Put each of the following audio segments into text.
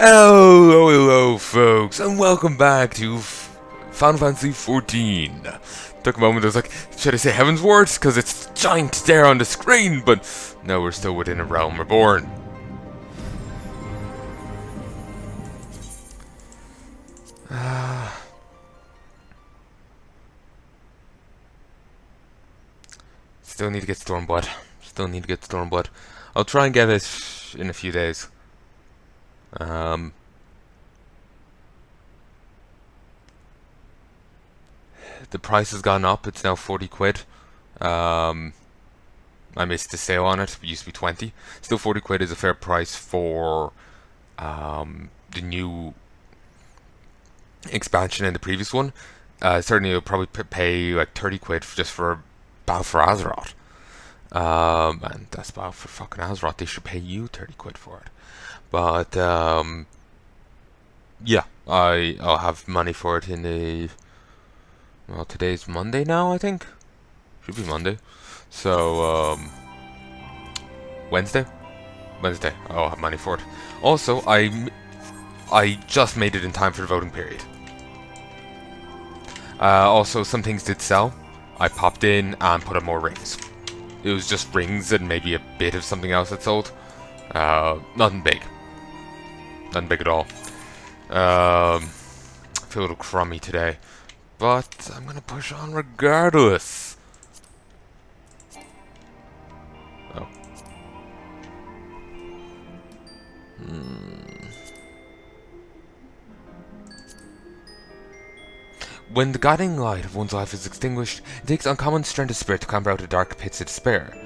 Hello, folks, and welcome back to Final Fantasy XIV. Took a moment, I was like, should I say Heaven's Words? Because it's giant there on the screen, but no, we're still within a realm reborn. Still need to get Stormblood. I'll try and get it in a few days. The price has gone up. It's now 40 quid. I missed the sale on it. It used to be 20. Still 40 quid is a fair price for the new expansion and the previous one. Certainly you'll probably pay like 30 quid just for Battle for Azeroth. And that's Battle for fucking Azeroth. They should pay you 30 quid for it. But yeah, I'll have money for it in the... Well, today's Monday now, I think. Should be Monday. So, Wednesday, I'll have money for it. Also, I just made it in time for the voting period. Also, some things did sell. I popped in and put up more rings. It was just rings and maybe a bit of something else that sold. Nothing big. Nothing big at all. I feel a little crummy today. But I'm gonna push on regardless. Oh. When the guiding light of one's life is extinguished, it takes uncommon strength of spirit to clamber out of dark pits of despair.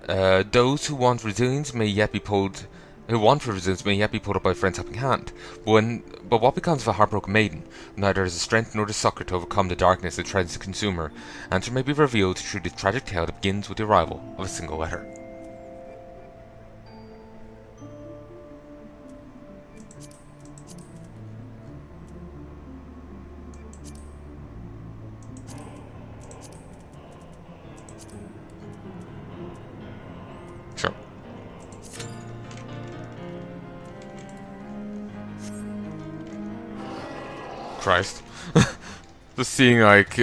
Those who want resilience may yet be pulled. Who want for resilience may yet be pulled up by a friend's helping hand. But what becomes of a heartbroken maiden? Neither has the strength nor the succor to overcome the darkness that tries to consume her. Answer may be revealed through the tragic tale that begins with the arrival of a single letter. Sure. Christ. Just seeing like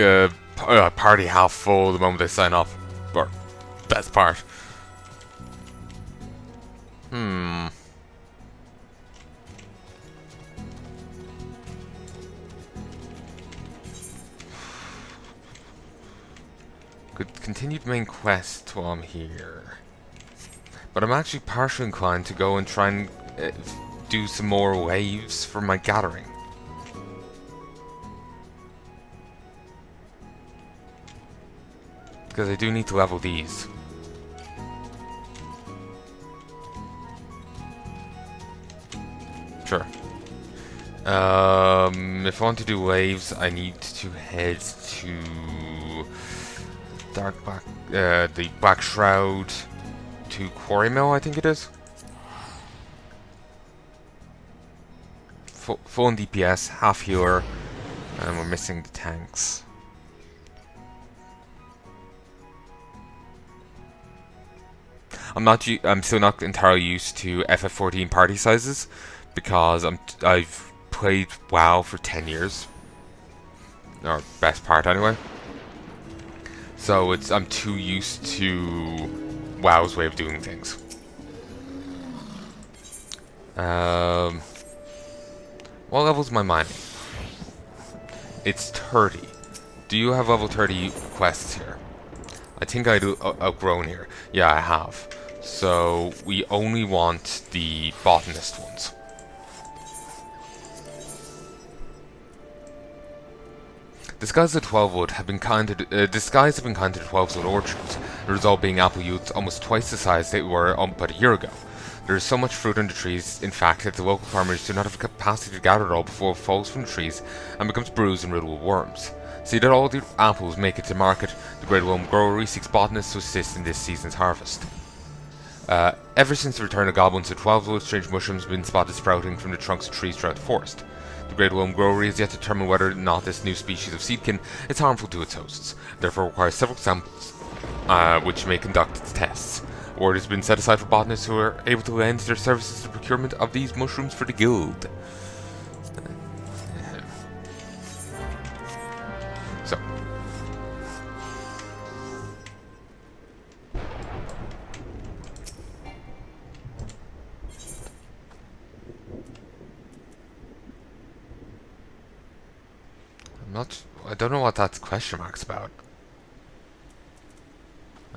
party half full the moment they sign off. Or best part. Could continue the main quest while I'm here. But I'm actually partially inclined to go and try and do some more waves for my gathering. Because I do need to level these. Sure. If I want to do waves, I need to head to the Black Shroud to Quarry Mill, I think it is. Full in DPS, half healer, and we're missing the tanks. I'm still not entirely used to FF14 party sizes because I've played WoW for 10 years, or best part anyway. So I'm too used to WoW's way of doing things. What level's my mining? It's 30. Do you have level 30 quests here? I think I do outgrown here. Yeah, I have. So we only want the botanist ones. The skies of 12 wood have been kind to the skies have been kind to the 12 wood orchards, the result being apple yields almost twice the size they were but a year ago. There is so much fruit on the trees, in fact, that the local farmers do not have the capacity to gather it all before it falls from the trees and becomes bruised and riddled with worms. See that all the apples make it to market, the Great Wilm Growery seeks botanists to assist in this season's harvest. Ever since the return of goblins to 12wood, strange mushrooms have been spotted sprouting from the trunks of trees throughout the forest. The Great Wilm Growery has yet to determine whether or not this new species of seedkin is harmful to its hosts, therefore requires several samples, which may conduct its tests. Word has been set aside for botanists who are able to lend their services to the procurement of these mushrooms for the guild. So. I don't know what that question mark's about.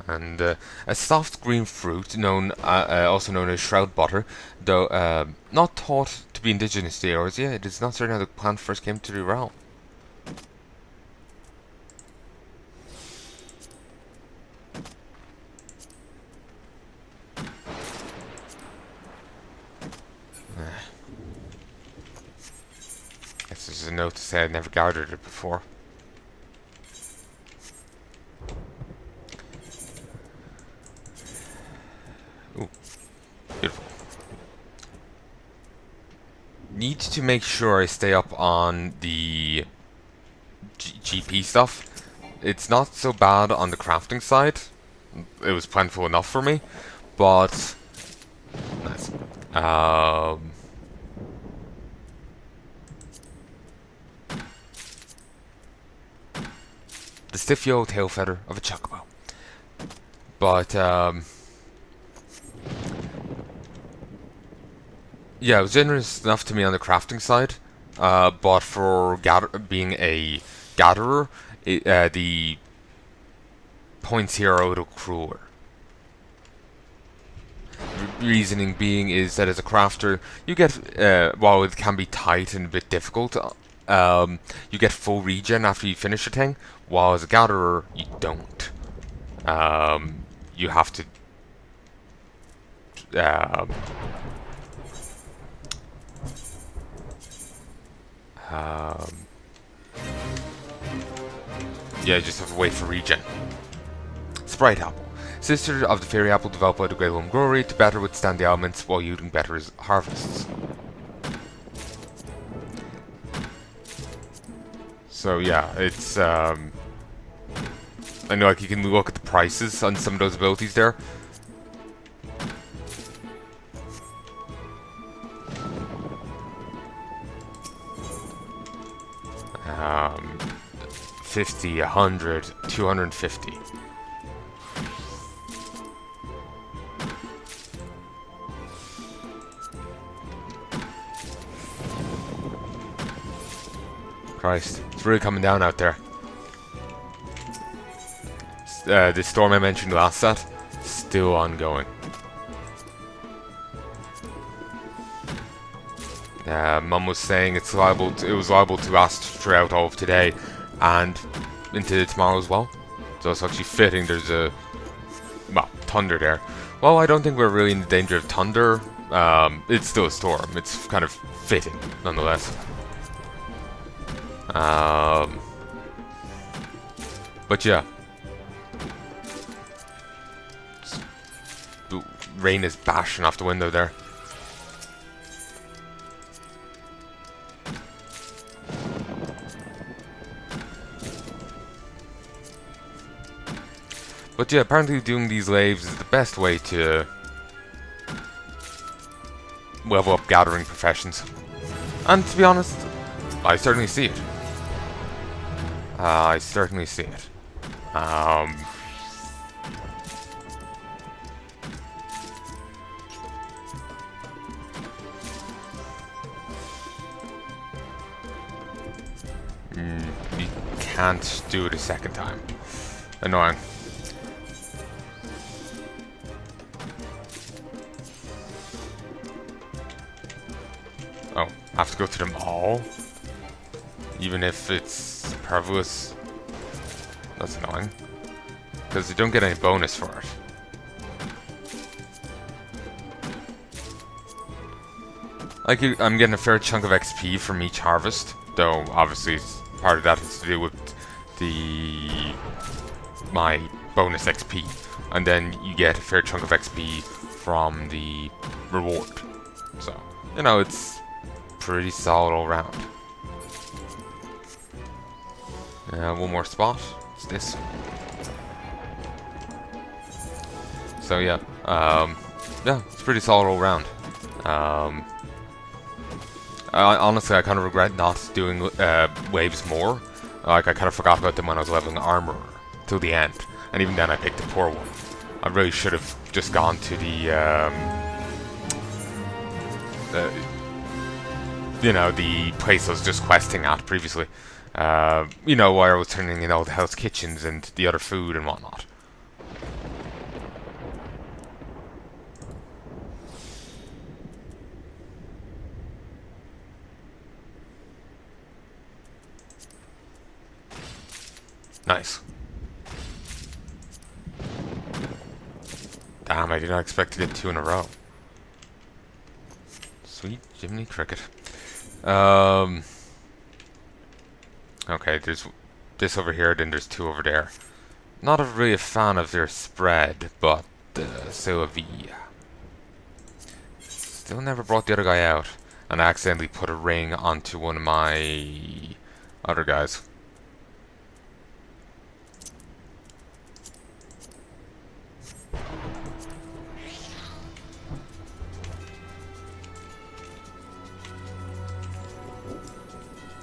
And a soft green fruit, also known as shroud butter, though not thought to be indigenous to the Eorzea, it is not certain how the plant first came to the realm. Guess there's a note to say I'd never gathered it before. Ooh, beautiful. Need to make sure I stay up on the GP stuff. It's not so bad on the crafting side. It was plentiful enough for me, but nice. The stiff yellow tail feather of a chocobo. But yeah, it was generous enough to me on the crafting side, but for being a gatherer, the points here are a little crueler. Reasoning being is that as a crafter, you get, while it can be tight and a bit difficult, you get full regen after you finish a thing, while as a gatherer, you don't. You have to yeah, you just have to wait for regen. Sprite apple. Sister of the fairy apple developed by the Grey Worm Growery to better withstand the elements while yielding better harvests. So yeah, it's I know, like, you can look at the prices on some of those abilities there. Um, 50, 100, 250. Christ, it's really coming down out there. The storm I mentioned last set, still ongoing. Mum was saying it was liable to last throughout all of today and into tomorrow as well. So it's actually fitting there's a, well, thunder there. Well, I don't think we're really in danger of thunder. It's still a storm. It's kind of fitting, nonetheless. But yeah. The rain is bashing off the window there. But yeah, apparently doing these laves is the best way to level up gathering professions. And to be honest, I certainly see it. I certainly see it. You can't do it a second time. Annoying. Oh, I have to go through them all? Even if it's superfluous? That's annoying. Because you don't get any bonus for it. Like, I'm getting a fair chunk of XP from each harvest, though obviously part of that has to do with my bonus XP. And then you get a fair chunk of XP from the reward. So, you know, it's pretty solid all round. One more spot. It's this. So yeah, yeah, it's pretty solid all round. Honestly, I kind of regret not doing waves more. Like, I kind of forgot about them when I was leveling armor till the end, and even then I picked the poor one. I really should have just gone to the you know, the place I was just questing at previously. You know, where I was turning in all the Hell's Kitchens and the other food and whatnot. Nice. Damn, I did not expect to get 2 in a row. Sweet Jiminy Cricket. Okay, there's this over here, then there's 2 over there. Not really a fan of their spread, but still a V. Still never brought the other guy out, and I accidentally put a ring onto one of my other guys.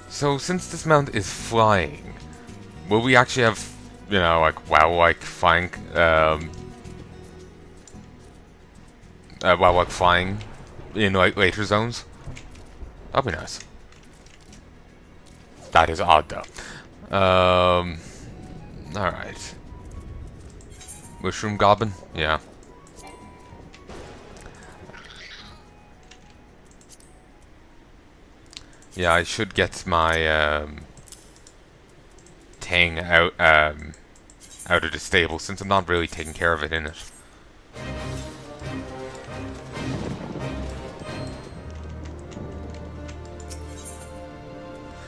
So, since this mount is flying, will we actually have, you know, like, WoW-like flying, WoW-like flying in, like, later zones? That'd be nice. That is odd, though. Alright. Mushroom Goblin? Yeah. Yeah, I should get my thing out of the stable since I'm not really taking care of it in it.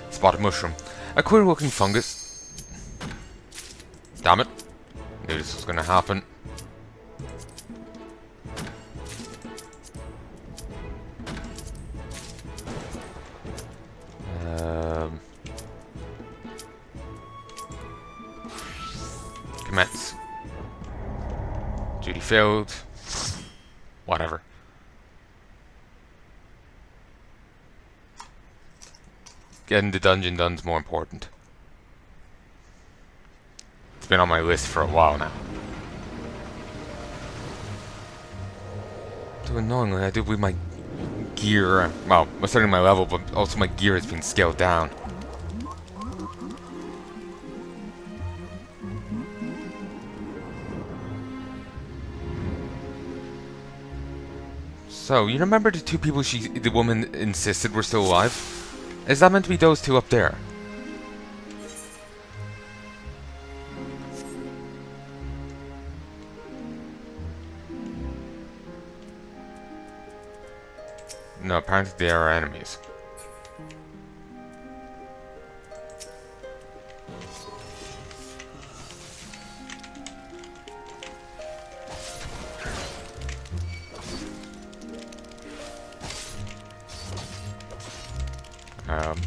Spotted mushroom. A queer looking fungus. Damn it. Knew this was gonna happen. Commence. Duty failed. Whatever. Getting the dungeon done's more important. It's been on my list for a while now. Too annoyingly, I do with my gear. Well, I'm starting my level, but also my gear has been scaled down. So, you remember the 2 people the woman insisted were still alive? Is that meant to be those 2 up there? No, apparently they are enemies.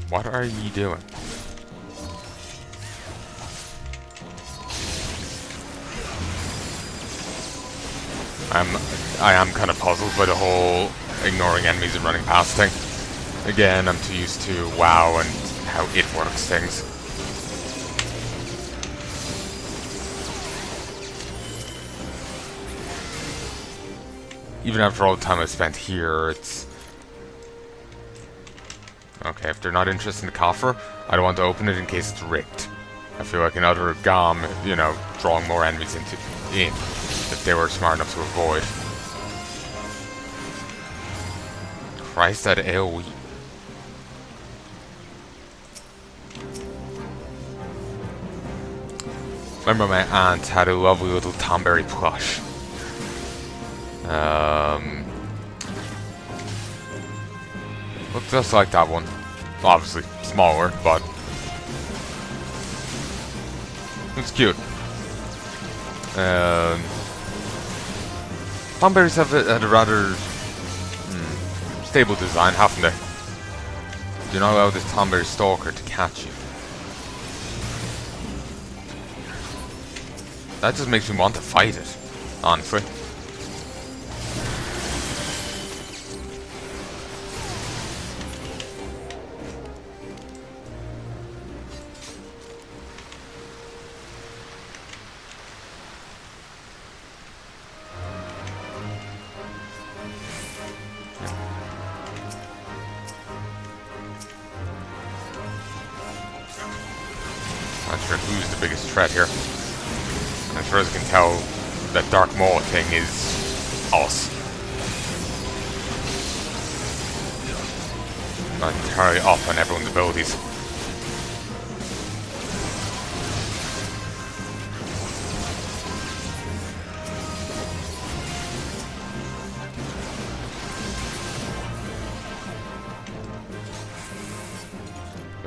What are you doing? I am kind of puzzled by the whole ignoring enemies and running past thing. Again, I'm too used to WoW and how it works things. Even after all the time I spent here, it's... Okay, if they're not interested in the coffer, I don't want to open it in case it's rigged. I feel like another GOM, you know, drawing more enemies in, if they were smart enough to avoid. Christ, that AoE. Remember my aunt had a lovely little Tomberry plush. Looked just like that one. Obviously smaller, but it's cute. Tomberries have a rather stable design, haven't they? Do not allow this Tomberry stalker to catch you. That just makes me want to fight it, honestly. after who's the biggest threat here. And as far as I can tell, that Dark Maw thing is us. Not entirely off on everyone's abilities.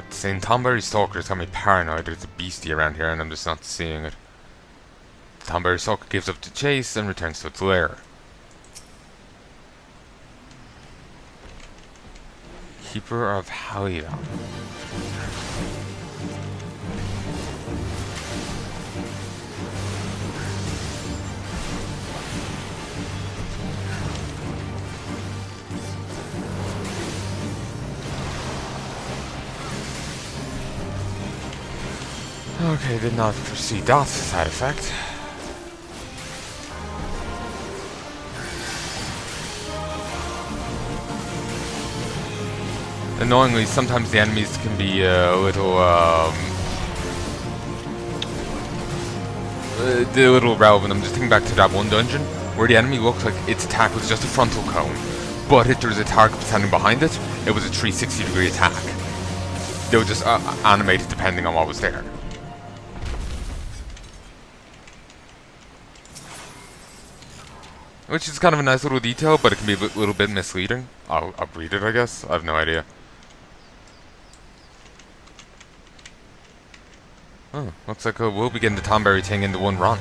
Saying Tomberry Stalker's got me paranoid there's a beastie around here and I'm just not seeing it. Tomberry Stalker gives up to chase and returns to its lair. Keeper of Heya. Okay, did not foresee that side effect. Annoyingly, sometimes the enemies can be a little relevant. I'm just thinking back to that one dungeon where the enemy looked like its attack was just a frontal cone, but if there was a target standing behind it, it was a 360-degree attack. They were just animated depending on what was there. Which is kind of a nice little detail, but it can be a little bit misleading. I'll read it, I guess. I have no idea. Oh, looks like we'll be getting the Tomberry thing into one run.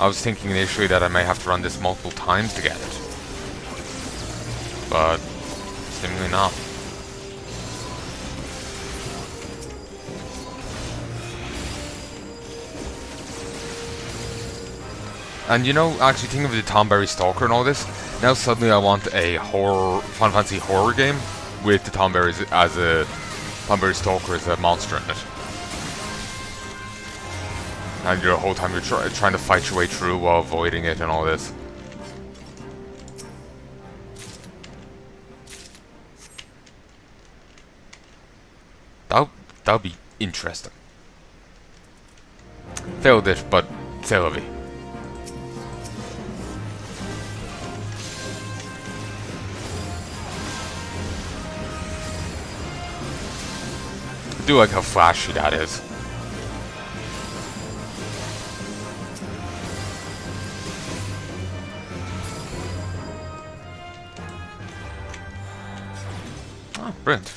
I was thinking initially that I may have to run this multiple times to get it. But, seemingly not. And you know, actually thinking of the Tomberry Stalker and all this, now suddenly I want a Final Fantasy horror game with the Tomberries as a Tomberry Stalker as a monster in it. And the whole time you're trying to fight your way through while avoiding it and all this. That'll be interesting. Failed it, but c'est la vie. I do like how flashy that is. Ah, brilliant.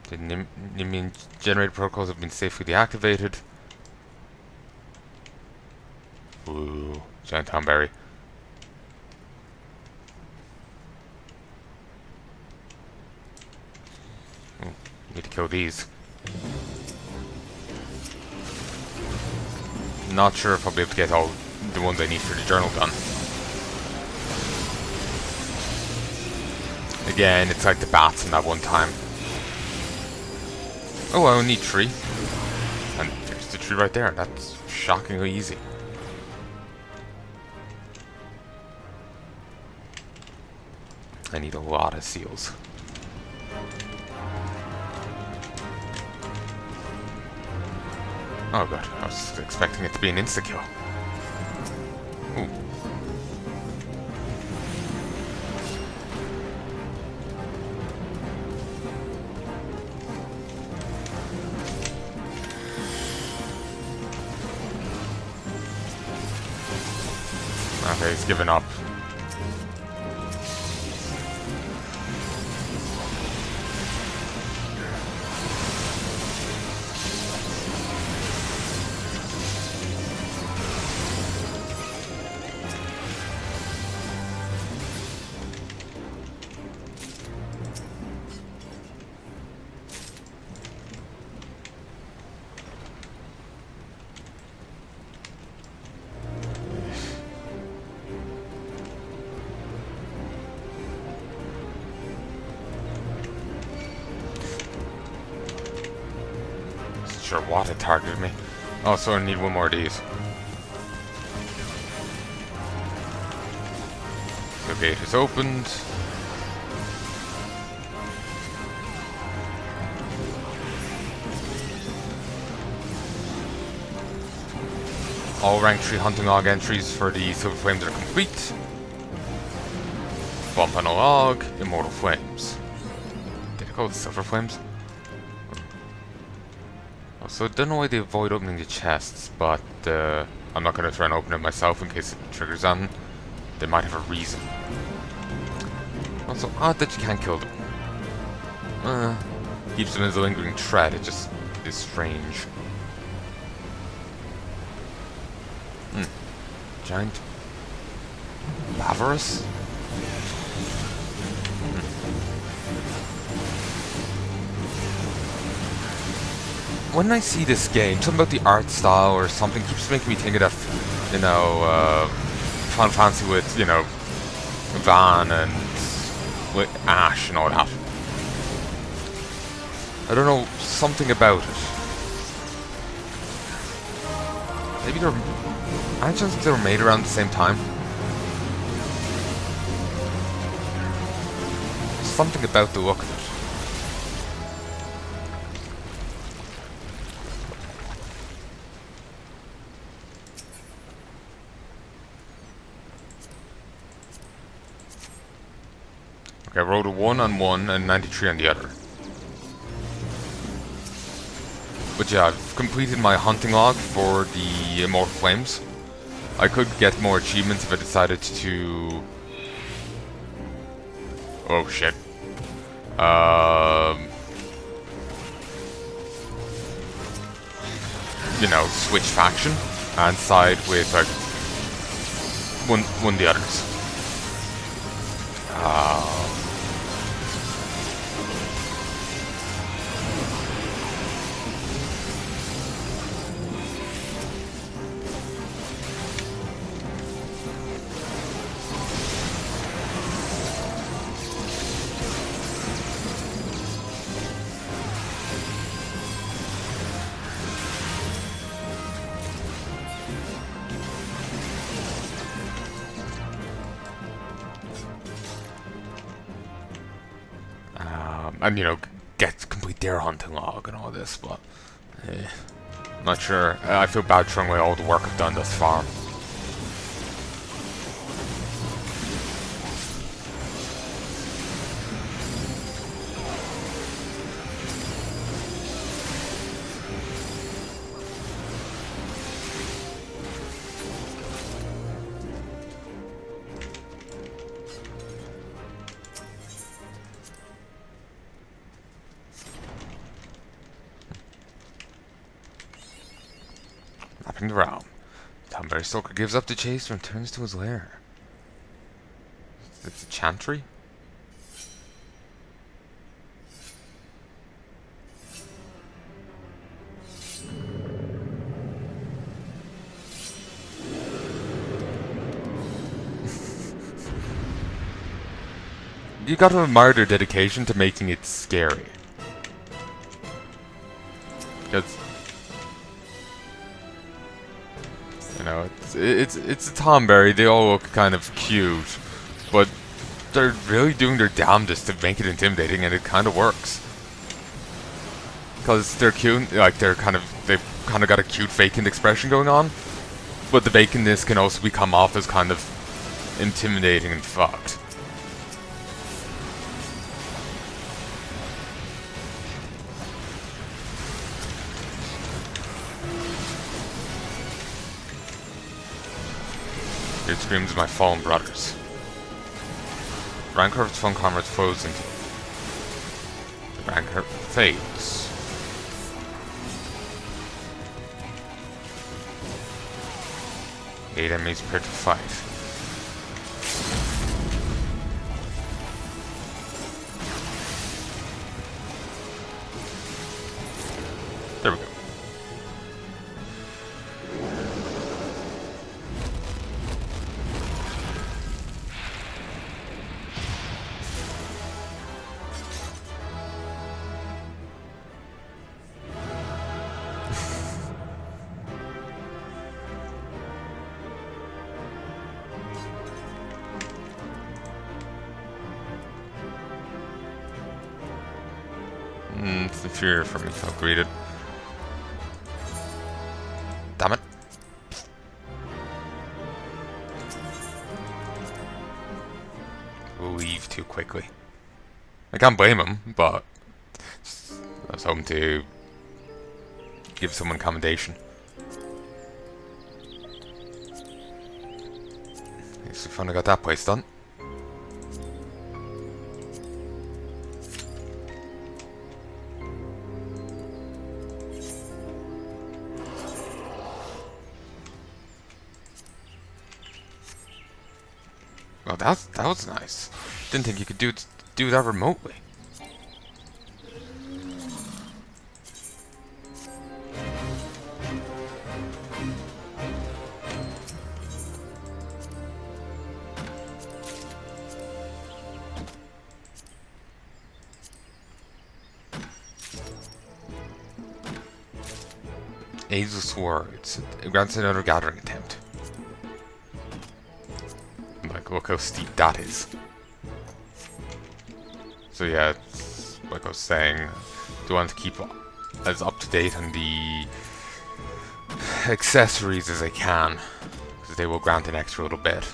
The Nimian generated protocols have been safely deactivated. Ooh, giant Tomberry. Ooh, need to kill these. Not sure if I'll be able to get all the ones I need for the journal done. Again, it's like the bats in that one time. Oh, I only need 3. And there's the tree right there. That's shockingly easy. I need a lot of seals. Oh god, I was expecting it to be an insta-kill. Ooh. Okay, he's given up. sure what it targeted me. Oh, so I need one more of these. The gate is opened. All rank 3 hunting log entries for the Silver Flames are complete. Bump on a log, Immortal Flames. Did it call it Silver Flames? Oh, so I don't know why they avoid opening the chests, but I'm not going to try and open it myself in case it triggers on. They might have a reason. Also, odd that you can't kill them. Keeps them as a lingering threat, it just is strange. Giant Lavarus? When I see this game, something about the art style or something keeps making me think of that, you know, Final Fantasy with, you know, Van and with Ash and all that. I don't know, something about it. Maybe they're... I just think they were made around the same time. Something about the look of it. Okay, I rolled a 1 on one and 93 on the other. But yeah, I've completed my hunting log for the Immortal Flames. I could get more achievements if I decided to... Oh shit. You know, switch faction and side with like one of the others. And, you know, complete their hunting log and all this, but... not sure. I feel bad throwing away all the work I've done thus far. Lapping the realm. Tomberry Stalker gives up the chase and returns to his lair. It's a chantry? You gotta admire their dedication to making it scary. Because, you know, it's a Tomberry. They all look kind of cute, but they're really doing their damnedest to make it intimidating, and it kind of works. Because they're cute, like they've kind of got a cute vacant expression going on, but the vacantness can also come off as kind of intimidating and fucked. It screams my fallen brothers. Rancor of its fallen comrades flows into the rancor fades. Eight enemies prepared to fight. There we go. fear from me. I'll greet it. Damn it. We'll leave too quickly. I can't blame him, but I was hoping to give someone commendation. At least we finally got that place done. Well, that was nice. Didn't think you could do that remotely. Ageless Words. It grants another gathering attempt. Like, look how steep that is. So yeah, it's like I was saying, do want to keep as up to date on the accessories as I can, because they will grant an extra little bit.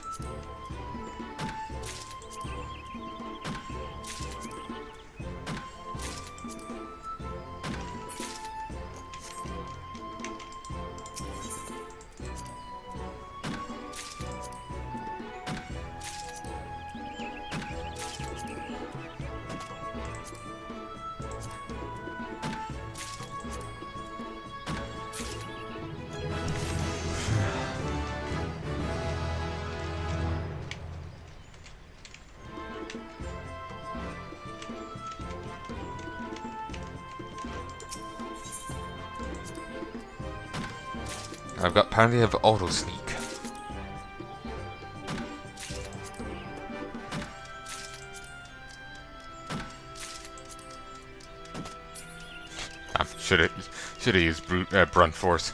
I've got plenty of auto sneak. Should have used brunt force.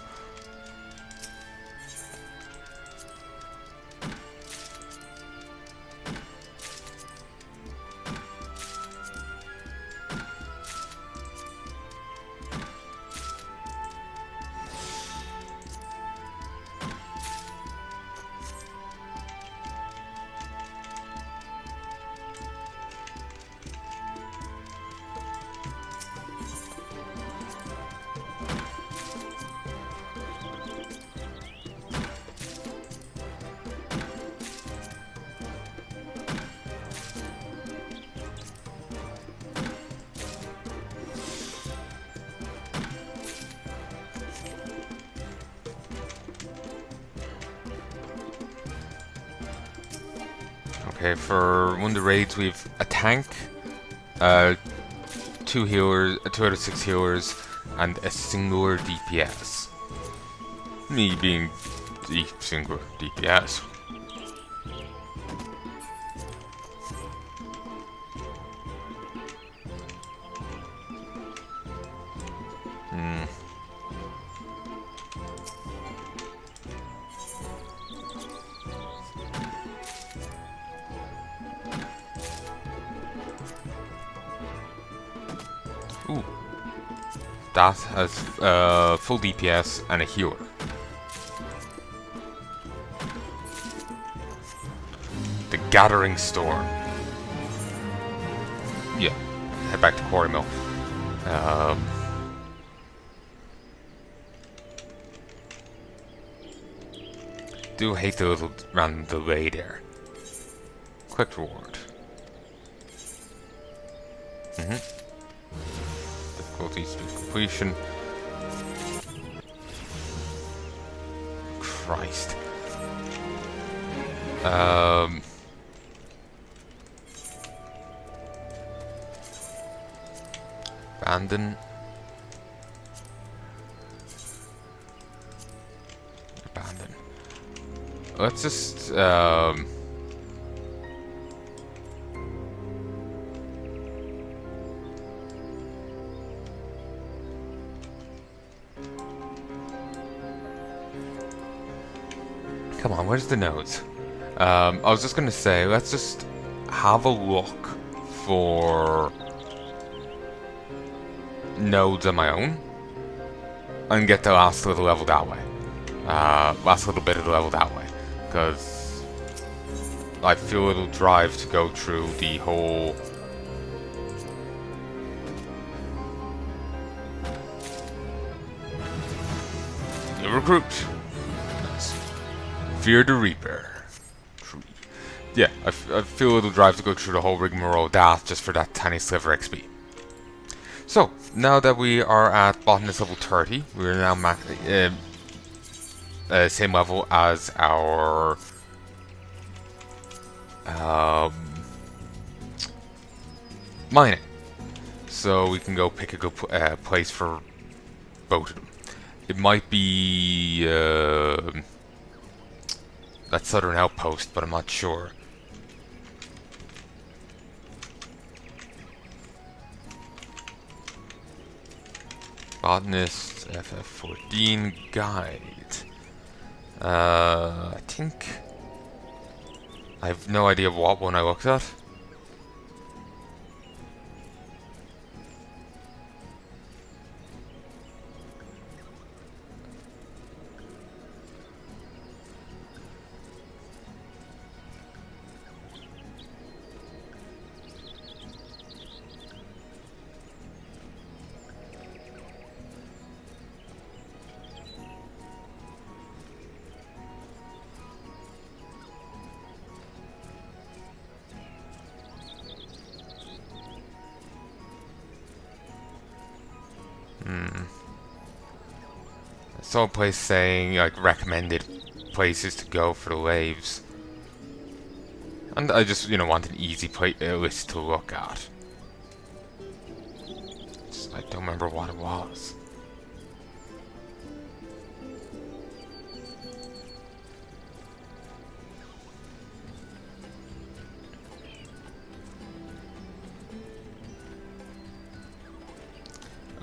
Okay, for one of the raids we've a tank, 2 healers, 2 out of 6 healers, and a singular DPS. Me being the singular DPS. Ooh. That has full DPS and a healer. The Gathering Storm. Yeah, head back to Quarry Mill. Do hate the little random delay there. Quick reward. Difficulty speed completion. Christ. Abandon. Abandon. Let's just come on, where's the nodes? I was just gonna say, let's just have a look for nodes on my own and get the last little level that way. Last little bit of the level that way. Because I feel a little drive to go through the whole... New recruit. Nice. Fear the Reaper. Yeah, I feel a little drive to go through the whole rigmarole of that just for that tiny sliver XP. So, now that we are at botanist level 30, we are now same level as our mining. So we can go pick a good place for both of them. It might be that southern outpost, but I'm not sure. Botanist FF14 guide. I think I have no idea what one I looked at. I saw a place saying like recommended places to go for the laves, and I just want an easy list to look at. I don't remember what it was.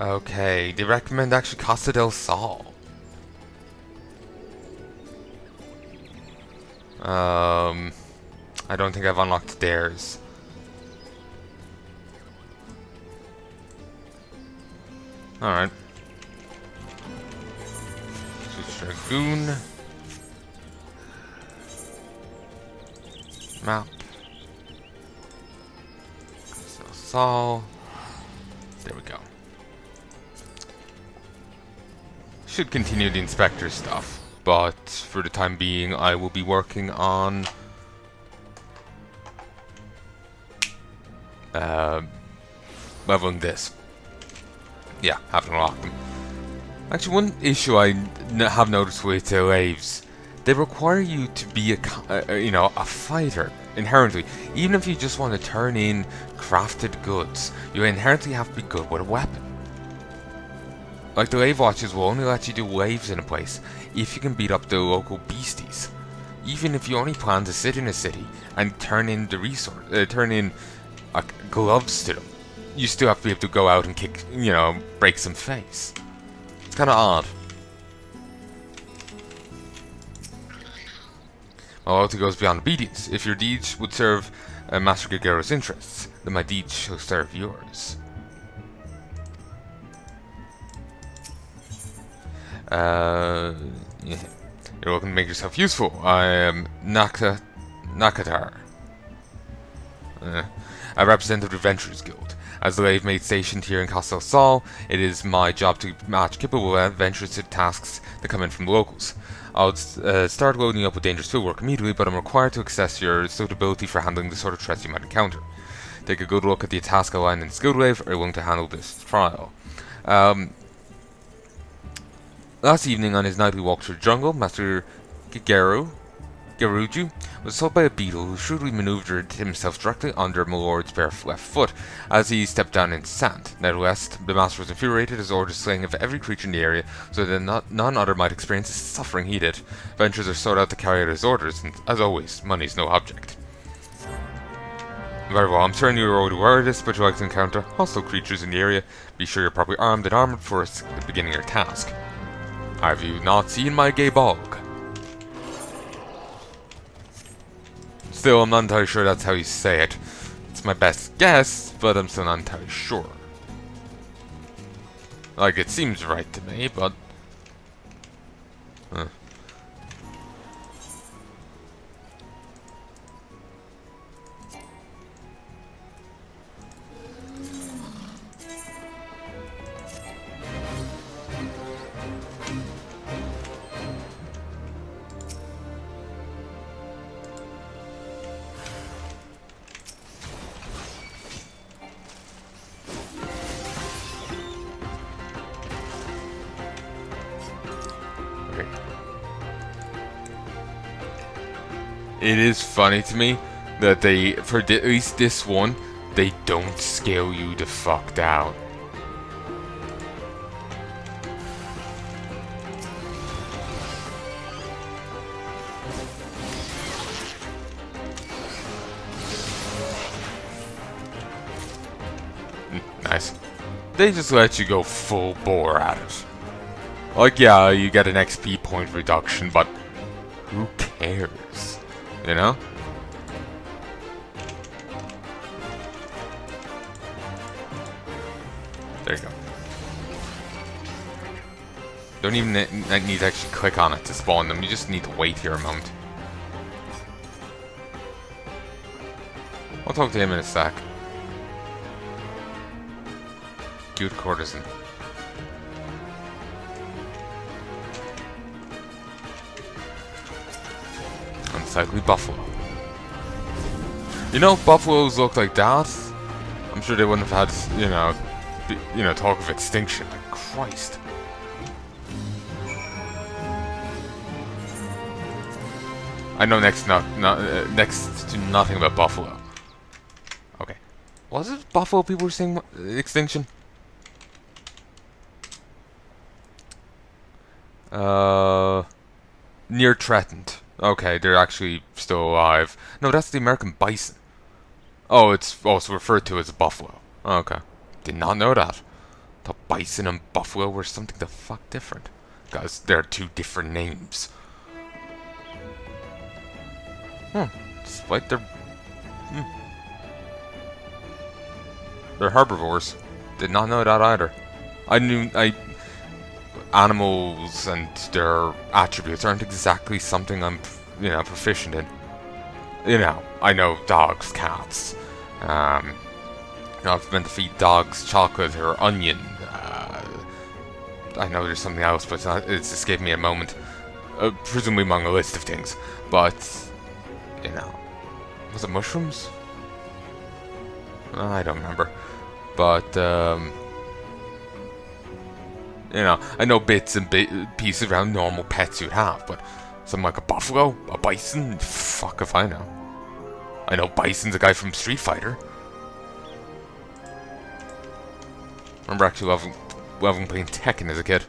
Okay, they recommend actually Costa del Sol. I don't think I've unlocked theirs. Alright. Switch Dragoon. Map. Costa del Sol. There we go. Should continue the inspector stuff, but for the time being I will be working on leveling this. Yeah, haven't unlocked them. Actually, one issue I have noticed with laves, they require you to be a fighter inherently. Even if you just want to turn in crafted goods, you inherently have to be good with a weapon. Like the lave watches will only let you do laves in a place if you can beat up the local beasties. Even if you only plan to sit in a city and turn in the gloves to them, you still have to be able to go out and kick, break some face. It's kind of odd. My loyalty goes beyond obedience. If your deeds would serve Master Gigero's interests, then my deeds shall serve yours. Yeah. You're welcome to make yourself useful. I am Nakatar. I represent the Adventurers Guild. As the lave mate stationed here in Castel Sol, it is my job to match capable adventurers to tasks that come in from the locals. I'll start loading up with dangerous field work immediately, but I'm required to assess your suitability for handling the sort of threats you might encounter. Take a good look at the task outlined in the skill wave. Are you willing to handle this trial? Last evening on his nightly walk through the jungle, Master Geruju was assaulted by a beetle who shrewdly maneuvered himself directly under my lord's bare left foot as he stepped down into sand. Nevertheless, the master was infuriated as ordered slaying of every creature in the area so that none other might experience the suffering he did. Adventurers are sought out to carry out his orders, and as always, money is no object. Very well, I'm certain you're already aware of this, but you like to encounter hostile creatures in the area. Be sure you're properly armed and armored before beginning your task. Have you not seen my gay bog? Still, I'm not entirely sure that's how you say it. It's my best guess, but I'm still not entirely sure. Like, it seems right to me, but... Huh. It is funny to me that they, for at least this one, they don't scale you the fuck down. Nice. They just let you go full bore at it. Like, yeah, you get an XP point reduction, but who cares? You know? There you go. Don't even need to actually click on it to spawn them, you just need to wait here a moment. I'll talk to him in a sec. Cute courtesan. Unsightly buffalo. You know, if buffaloes look like that, I'm sure they wouldn't have had, talk of extinction. Like, Christ. I know next to nothing about buffalo. Okay. Was it buffalo people were saying extinction? Near threatened. Okay, they're actually still alive. No, that's the American bison. Oh, it's also referred to as a buffalo. Okay. Did not know that. The bison and buffalo were something the fuck different. Guys, they're two different names. Despite their... They're herbivores. Did not know that either. Animals and their attributes aren't exactly something I'm, proficient in. I know dogs, cats. I've meant to feed dogs chocolate or onion. I know there's something else, but it's escaped me a moment. Presumably among a list of things. But, was it mushrooms? I don't remember. But, I know bits and pieces around normal pets you'd have, but something like a buffalo, a bison, fuck if I know. I know Bison's a guy from Street Fighter. Remember actually loving playing Tekken as a kid.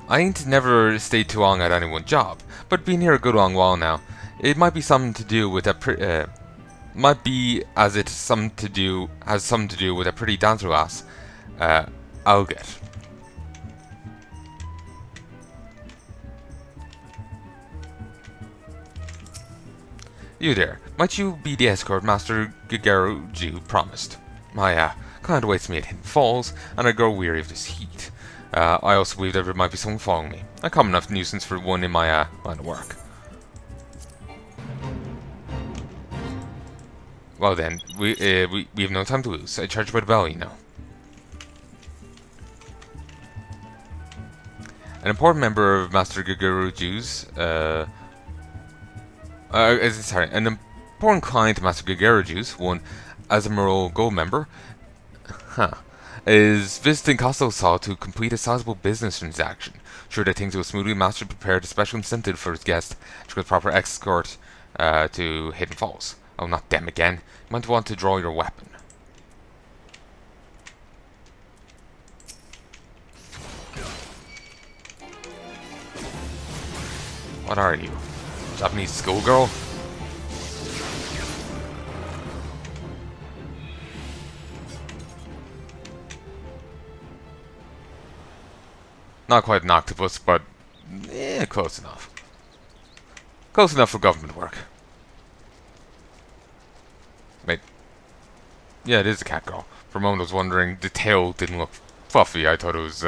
I ain't never stayed too long at any one job, but been here a good long while now. It might be something to do with that. Might be as it has something to do with a pretty dancer lass. I'll get. You there, might you be the escort Master Gigeru promised? My kind waits me at Hidden Falls, and I grow weary of this heat. I also believe that there might be someone following me. A common enough nuisance for one in my line of work. Well then, we have no time to lose. I charge by the bell, An important member of Master Gigeru's, an important client of Master Gigeru's, one Azamarol Gold member, is visiting Castle Saw to complete a sizable business transaction. Sure that things go smoothly, Master prepared a special incentive for his guest to get proper escort to Hidden Falls. Oh, not them again. You might want to draw your weapon. What are you? Japanese schoolgirl? Not quite an octopus, but close enough. Close enough for government work. Wait. Yeah, it is a cat girl. For a moment I was wondering, the tail didn't look fluffy. I thought it was